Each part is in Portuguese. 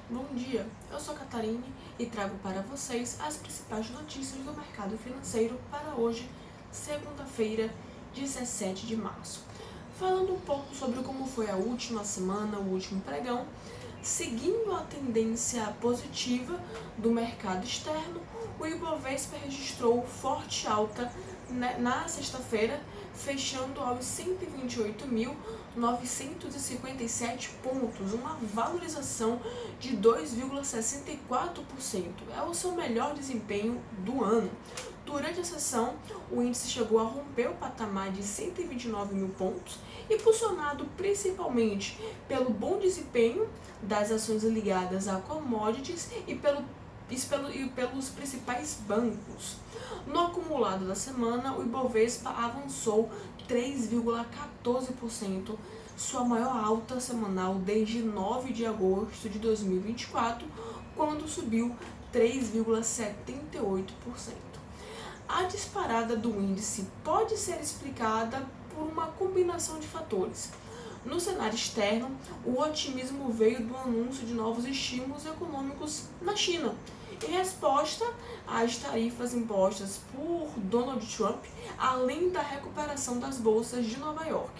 Bom dia, eu sou a Catarine e trago para vocês as principais notícias do mercado financeiro para hoje, segunda-feira, 17 de março. Falando um pouco sobre como foi a última semana, o último pregão, seguindo a tendência positiva do mercado externo, o Ibovespa registrou forte alta na sexta-feira, fechando aos 128.957 pontos, uma valorização de 2,64%. É o seu melhor desempenho do ano. Durante a sessão, o índice chegou a romper o patamar de 129 mil pontos, impulsionado principalmente pelo bom desempenho das ações ligadas a commodities e pelos principais bancos. No acumulado da semana, o Ibovespa avançou 3,14%, sua maior alta semanal desde 9 de agosto de 2024, quando subiu 3,78%. A disparada do índice pode ser explicada por uma combinação de fatores. No cenário externo, o otimismo veio do anúncio de novos estímulos econômicos na China, em resposta às tarifas impostas por Donald Trump, além da recuperação das bolsas de Nova York.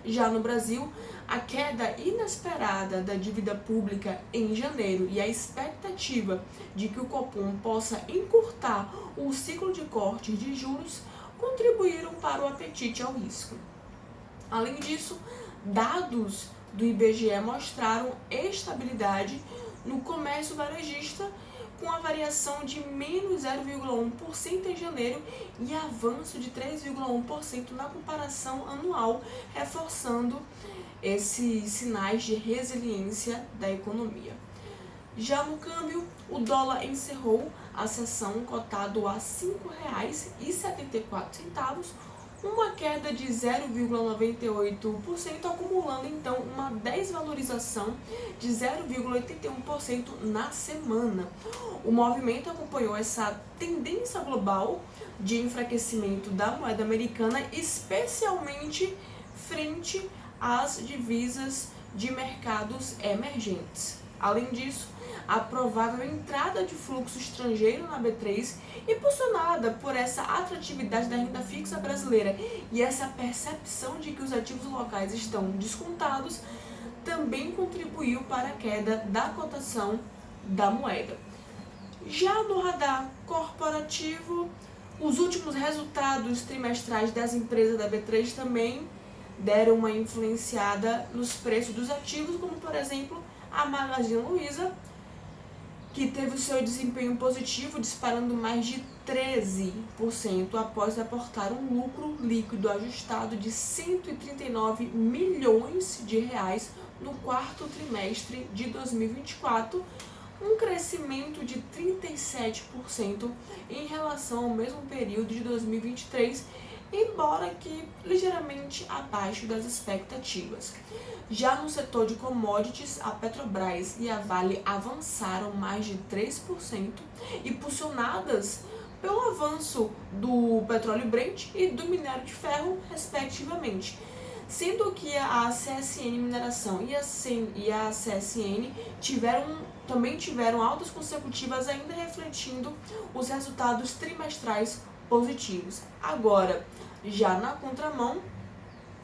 Já no Brasil, a queda inesperada da dívida pública em janeiro e a expectativa de que o Copom possa encurtar o ciclo de cortes de juros contribuíram para o apetite ao risco. Além disso, dados do IBGE mostraram estabilidade no comércio varejista, com a variação de menos 0,1% em janeiro e avanço de 3,1% na comparação anual, reforçando esses sinais de resiliência da economia. Já no câmbio, o dólar encerrou a sessão cotado a R$ 5,74, uma queda de 0,98%, acumulando então uma desvalorização de 0,81% na semana. O movimento acompanhou essa tendência global de enfraquecimento da moeda americana, especialmente frente às divisas de mercados emergentes. Além disso, a provável entrada de fluxo estrangeiro na B3, impulsionada por essa atratividade da renda fixa brasileira e essa percepção de que os ativos locais estão descontados, também contribuiu para a queda da cotação da moeda. Já no radar corporativo, os últimos resultados trimestrais das empresas da B3 também deram uma influenciada nos preços dos ativos, como por exemplo a Magazine Luiza, que teve o seu desempenho positivo, disparando mais de 13% após aportar um lucro líquido ajustado de 139 milhões de reais no quarto trimestre de 2024, um crescimento de 37% em relação ao mesmo período de 2023, embora que ligeiramente abaixo das expectativas. Já no setor de commodities, a Petrobras e a Vale avançaram mais de 3%, impulsionadas pelo avanço do petróleo Brent e do minério de ferro, respectivamente, sendo que a CSN Mineração e a CSN também tiveram altas consecutivas, ainda refletindo os resultados trimestrais positivos. Agora, já na contramão,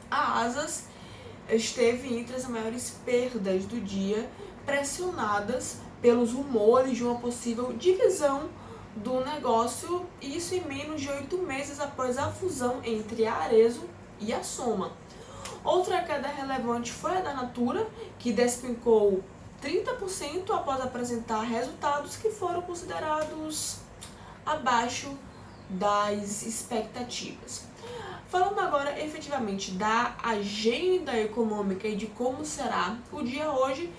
a Asas esteve entre as maiores perdas do dia, pressionadas pelos rumores de uma possível divisão do negócio, isso em menos de 8 meses após a fusão entre a Arezzo e a Soma. Outra queda relevante foi a da Natura, que despencou 30% após apresentar resultados que foram considerados abaixo das expectativas. Falando agora efetivamente da agenda econômica e de como será o dia hoje,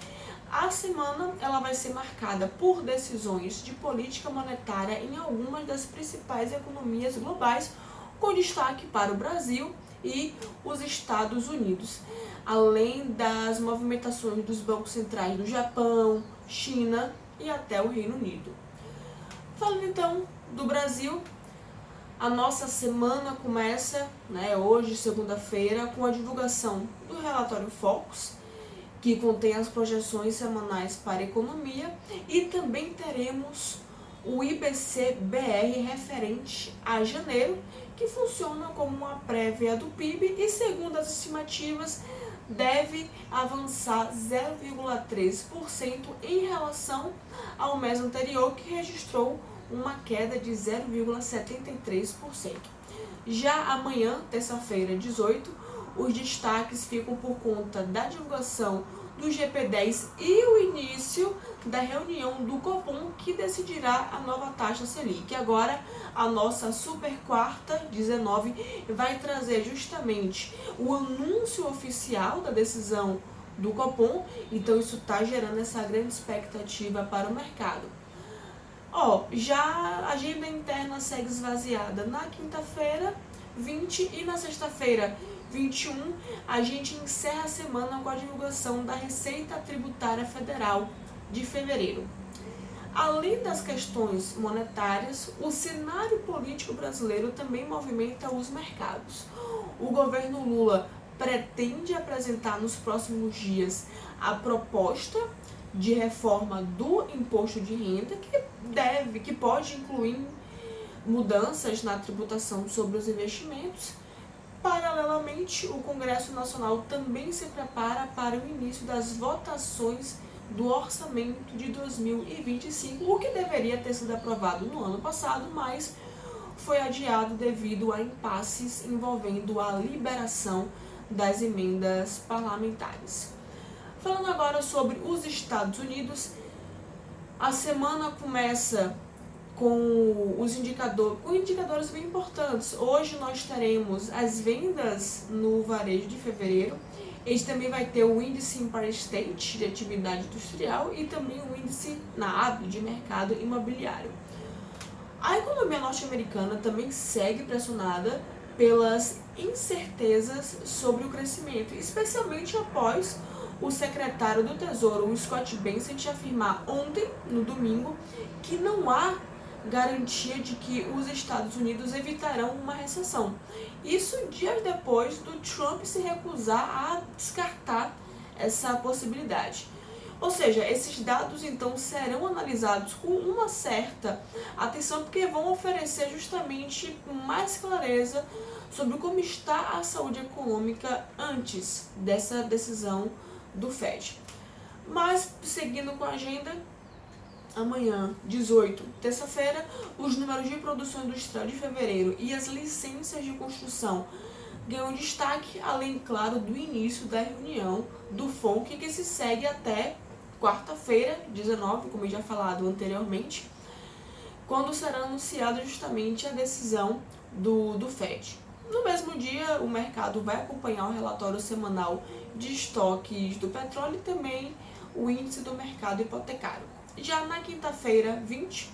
a semana ela vai ser marcada por decisões de política monetária em algumas das principais economias globais, com destaque para o Brasil e os Estados Unidos, além das movimentações dos bancos centrais do Japão, China e até o Reino Unido. Falando então do Brasil, a nossa semana começa, hoje, segunda-feira, com a divulgação do relatório Focus, que contém as projeções semanais para a economia, e também teremos o IBC-BR referente a janeiro, que funciona como uma prévia do PIB e, segundo as estimativas, deve avançar 0,3% em relação ao mês anterior, que registrou uma queda de 0,73%. Já amanhã, terça-feira, 18, os destaques ficam por conta da divulgação do GP10 e o início da reunião do Copom, que decidirá a nova taxa Selic. Agora, a nossa super quarta, 19, vai trazer justamente o anúncio oficial da decisão do Copom, então isso está gerando essa grande expectativa para o mercado. Já a agenda interna segue esvaziada na quinta-feira, 20, e na sexta-feira, 21, a gente encerra a semana com a divulgação da Receita Tributária Federal de fevereiro. Além das questões monetárias, o cenário político brasileiro também movimenta os mercados. O governo Lula pretende apresentar nos próximos dias a proposta de reforma do imposto de renda, que pode incluir mudanças na tributação sobre os investimentos. Paralelamente, o Congresso Nacional também se prepara para o início das votações do orçamento de 2025, o que deveria ter sido aprovado no ano passado, mas foi adiado devido a impasses envolvendo a liberação das emendas parlamentares. Falando agora sobre os Estados Unidos, a semana começa com indicadores bem importantes. Hoje nós teremos as vendas no varejo de fevereiro. A gente também vai ter o índice Empire State de atividade industrial e também o índice NAB de mercado imobiliário. A economia norte-americana também segue pressionada pelas incertezas sobre o crescimento, especialmente após o secretário do Tesouro, o Scott Bessent, afirmar ontem, no domingo, que não há garantia de que os Estados Unidos evitarão uma recessão. Isso dias depois do Trump se recusar a descartar essa possibilidade. Ou seja, esses dados então serão analisados com uma certa atenção, porque vão oferecer justamente mais clareza sobre como está a saúde econômica antes dessa decisão do FED. Mas, seguindo com a agenda, amanhã, 18, terça-feira, os números de produção industrial de fevereiro e as licenças de construção ganham destaque, além, claro, do início da reunião do FONC, que se segue até quarta-feira, 19, como eu já falado anteriormente, quando será anunciada justamente a decisão do FED. No mesmo dia, o mercado vai acompanhar o relatório semanal de estoques do petróleo e também o índice do mercado hipotecário. Já na quinta-feira, 20,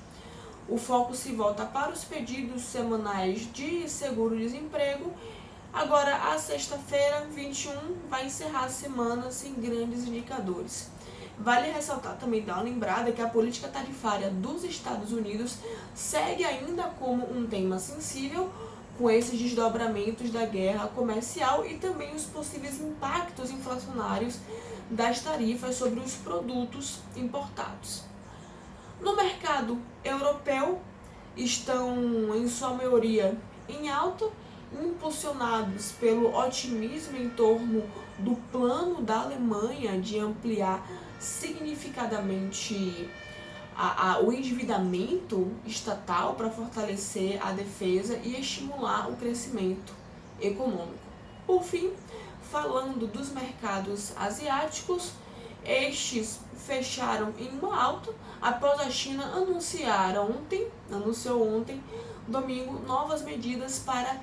o foco se volta para os pedidos semanais de seguro-desemprego. Agora, a sexta-feira, 21, vai encerrar a semana sem grandes indicadores. Vale ressaltar também, dar uma lembrada, que a política tarifária dos Estados Unidos segue ainda como um tema sensível, com esses desdobramentos da guerra comercial e também os possíveis impactos inflacionários das tarifas sobre os produtos importados. No mercado europeu, estão em sua maioria em alta, impulsionados pelo otimismo em torno do plano da Alemanha de ampliar significativamente o endividamento estatal para fortalecer a defesa e estimular o crescimento econômico. Por fim, falando dos mercados asiáticos, estes fecharam em uma alta após a China anunciou ontem, domingo, novas medidas para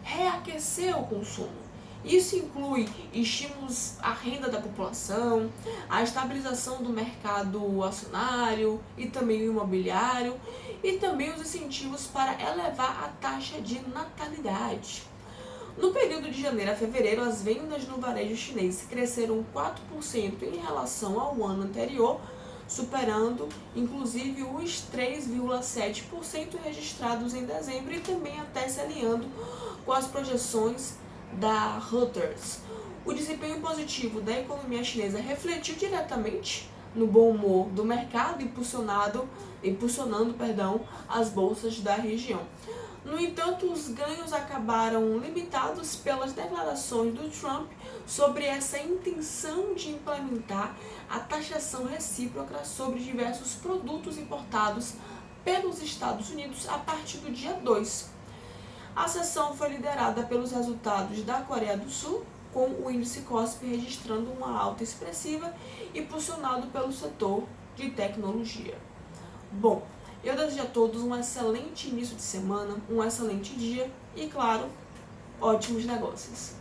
reaquecer o consumo. Isso inclui estímulos à renda da população, a estabilização do mercado acionário e também o imobiliário, e também os incentivos para elevar a taxa de natalidade. No período de janeiro a fevereiro, as vendas no varejo chinês cresceram 4% em relação ao ano anterior, superando inclusive os 3,7% registrados em dezembro e também até se alinhando com as projeções da Reuters. O desempenho positivo da economia chinesa refletiu diretamente no bom humor do mercado, impulsionando as bolsas da região. No entanto, os ganhos acabaram limitados pelas declarações do Trump sobre essa intenção de implementar a taxação recíproca sobre diversos produtos importados pelos Estados Unidos a partir do dia 2. A sessão foi liderada pelos resultados da Coreia do Sul, com o índice KOSPI registrando uma alta expressiva, impulsionado pelo setor de tecnologia. Bom, eu desejo a todos um excelente início de semana, um excelente dia e, claro, ótimos negócios.